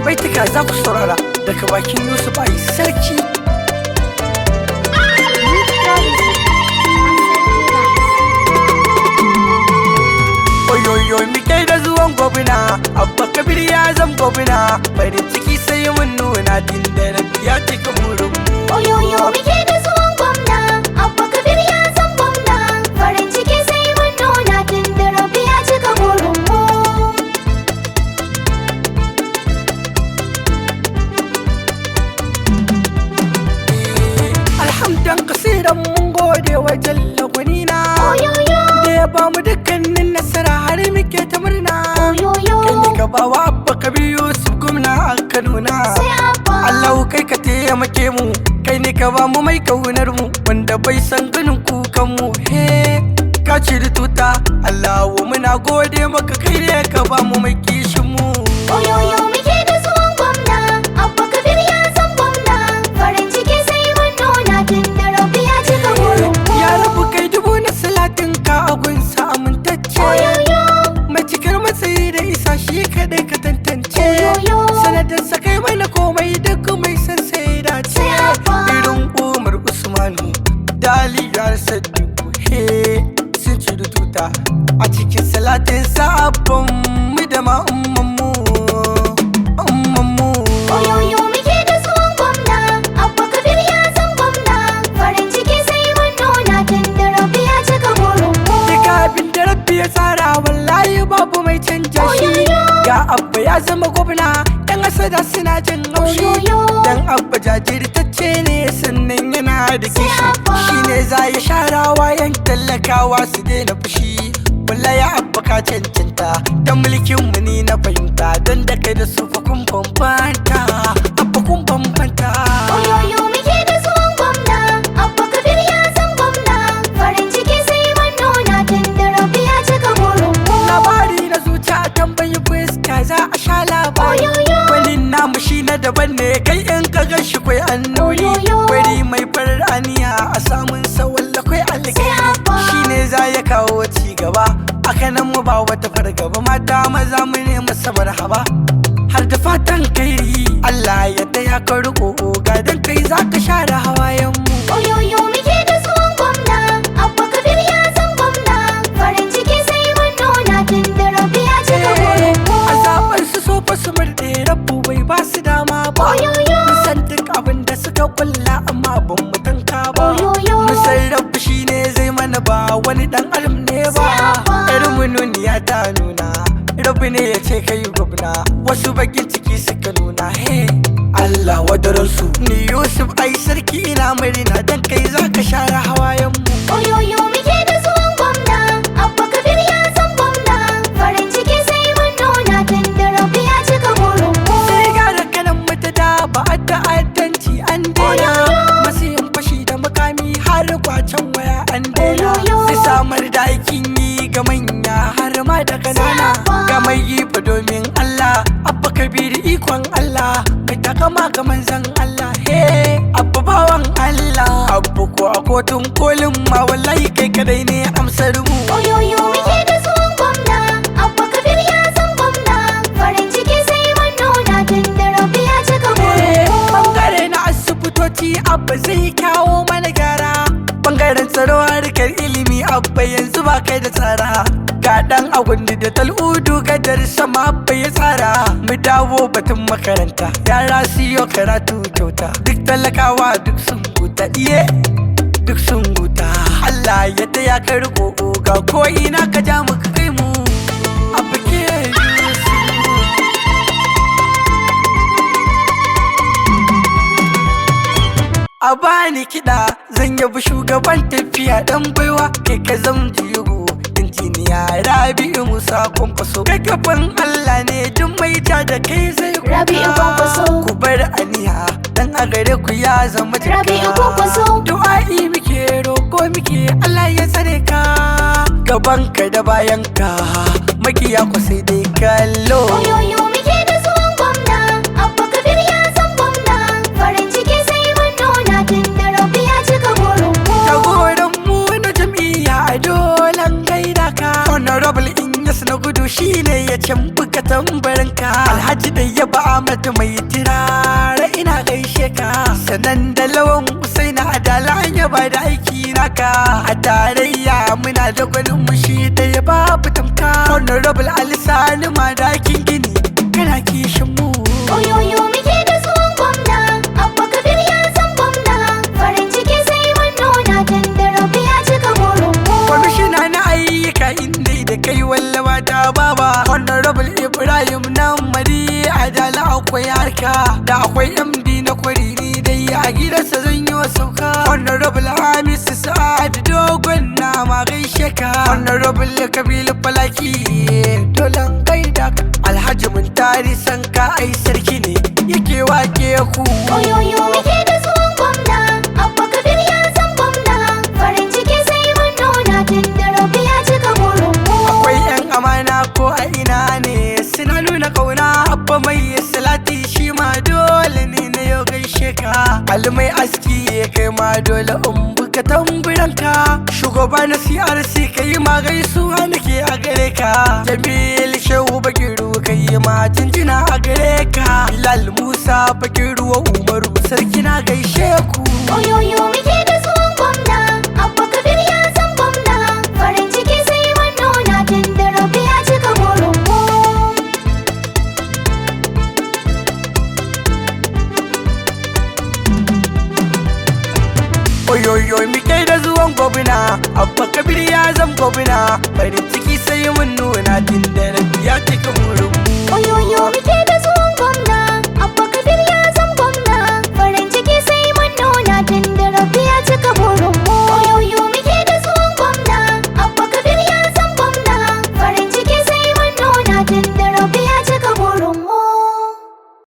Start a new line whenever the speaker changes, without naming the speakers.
baituka za ku saurara daga bakin Yusuf Ai Sarki. Oyoyo muke da zuwan gwamna, Abba Kabir ya zam gwamna, farin ciki sai mun nuna tun da Rabbi ya cika burin mu.
Oyoyo muke da zuwan gwamna, Abba Kabir ya zam gwamna, farin ciki sai mun nuna tun da Rabbi ya cika burin mu.
Alhamdan kasiran mun gode wa jalla gwanina,
Oyoyo,
da ya bamu dukkanin nasara har muke ta murna.
oyoyo,
Kai ne ka bawa Abba Kabir Yusuf gwamna a Kaduna.
sai Abba.
Allahu kai ka taimake mu, kai ne ka bamu mai kaunar mu, wanda bai san ganin kukan mu. He ka ciri tuta, Allahu muna gode maka, kai ne ka bamu mai kishin mu.
Oyoyo muke da zuwan gwamna, Abba Kabir ya zam gwamna, farin ciki sai mun nuna tun da Rabbi ya cika burin mu.
Ya rabu kai dubu na salatin ka a gunsa amintacce,
Oyoyo,
mai cikar matsayi da isa shi kadai ka tantance.
oyoyo,
Sanadin sa kai mana komai duk mai san sai dace.
sai Abba.
Irin Umar Usmanu Dali ya Sadiku he sun ci tuta a cikin salatin sabon mu da ma umman mu.
Oyoyo muke da zuwan gwamna, Abba Kabir ya zam gwamna, farin ciki sai mun nuna tun da Rabbi ya cika burin mu.
Duka abin da Rabbi ya tsara wallahi babu mai canja shi.
Oyoyo.
Ga Abba ya zama gwamna, yan asada suna jin haushi.
Oyoyo.
Dan Abba jajirtacce ne sannan yana da
Sai
kishi.
Abba.
Shi ne za ya share wayan talakawa su daina fushi. Wallahi Abba ka cancanta, dan mulkin mu ni na fahimta, dan da kai da su fa kun bambanta. Abba kun bambanta.
Oyoyo muke da zuwan gwamna, Abba Kabir ya zam gwamna, farin ciki sai mun nuna tun da Rabbi ya cika burin mu.
Labari na zuciya tambayi fuska za a sha labari.
Oyoyo.
Wani namu shi na daban ne, kai in ka gan shi kwai annuri.
Oyoyo.
Wari mai farar aniya a samun sawalla kwai
Sai
alƙairi.
Abba.
Shi ne za ya kawo ci gaba, aka nan mu ba wata fargaba, mata maza mu ne masa marhaba. Har da fatan kairi Allah ya taya ka riko, ga dan kai za ka share hawayen mu.
Oyoyo muke da zuwan gwamna, Abba Kabir ya zam gwamna, farin ciki sai mun nuna tun da Rabbi ya cika burin mu.
A zaɓar su so fa su murɗe, Rabbu bai ba su dama ba.
Oyoyo.
Mun san duk abin da suka kulla amma ban mu tanka ba.
Oyoyo.
Mun san Rabbu shi ne zai mana ba wani dan alim ne ba.
Sai Abba.
Yar mununiya ta nuna, Rabbu ne ya ce kai gwamna, wasu bakin ciki suka nuna. He Allah wadaransu, ni Yusuf Ai Sarki ina murna, dan kai za ka share hawayen mu.
Oyoyo muke da zuwan gwamna, Abba Kabir ya zam gwamna, farin ciki sai mun nuna tun da Rabbi ya cika burin mu.
Sai ga da kanan mata da ba a ta'addanci an daina,
Oyoyo.
masu yin fashi da makami har kwacen waya an daina.
Oyoyo.
Sai samar da aikin yi ga manya har ma da kanana,
Sai Abba.
ga mai yi fa domin Allah. Abba Kabir ikon Allah, mai takama ga manzan Allah. He Abba bawan Allah, Abba ko a kotun kolin ma wallahi kai kadai ne amsar mu.
Oyoyo muke da zuwan gwamna, Abba Kabir ya zam gwamna, farin ciki sai mun nuna tun da Rabbi ya cika burin mu.
Bangare na asibitoci Abba zai kawo mana gyara, bangaren tsaro harkar ilimi Abba yanzu ba kai da tsara. Ga dan agundi da tal'udu gadar sama Abba ya tsara. Mu dawo batun makaranta, yara su yi karatu kyauta, duk talakawa duk sun huta, iye duk sun huta. Allah ya taya ka riko, ga ko ina ka ja mu ka kai mu. Abba ke Yusuf. A bani kiɗa zan yabi shugaban tafiya dan baiwa, kai ka zam jigo injiniya Rabi'u Musa Kwankwaso. Kai kafin Allah ne duk mai ja da kai zai kuka.
Rabi'u Kwankwaso.
Ku bar aniya dan a gare ku ya zama jaka.
Rabi'u Kwankwaso.
Du'a'i muke roko muke Allah ya tsare ka, gaban ka da bayan ka makiya ku sai dai kallo.
Oyoyo muke da zuwan gwamna, Abba Kabir ya zam gwamna, farin ciki sai mun nuna tun da Rabbi ya cika burin mu.
Jagoran mu na jam'iyya a dolan gaida ka, Honorable Inyas na gudu shine ya cambuka tambarinka. Alhaji da yaba Ahmad mai tirare ina gaishe ka. Sanan da lawan Usaina Adala an yaba da aiki naka. A tarayya muna da gwanin mu shi da ya babu tamka. Honorable Ali Sani Madakin Gini kana kishin mu.
Oyoyo muke da zuwan gwamna, Abba Kabir ya san gwamna. Farin ciki sai mun nuna tunda Rabi ya cika burin mu.
Kwamishina na ayyuka inda da kai wallawa da baba. Honorable Ibrahim nan mari Adala akwai harka. Da akwai MD na kwariri dai a gidansa zan yi sauka. Honorable Hamisu Sa'ad dogon nama gaishe ka. Honorable Kabilu Falaki dolan gaida ka. Alhaji Muntari Sanka ai sarki ne yake wake ku.
Oyoyo muke da zuwan gwamna, Abba Kabir ya san gwamna. Farin ciki sai mun nuna tunda Rabi ya cika burin mu.
Akwai 'yan amana ko a ina ne suna nuna kauna. Abba mai salati shi ma dole ne na yau gaishe ka. Almai aski ya kai ma dole in buka tamburanka. Shugaba na CRC kai ma gaisuwa nake a gare ka. Jamil Shehu Bakiru kai ma jinjina a gare ka. Bilal Musa Bakiru wa Umaru sarki na gaishe ku.
Oyoyo muke da zuwan gwamna, Abba Kabir ya san gwamna. Farin ciki sai mun nuna tunda Rabi ya cika burin mu.
Oyoyo muke da zuwan gwamna, Abba Kabir ya zam gwamna. Farin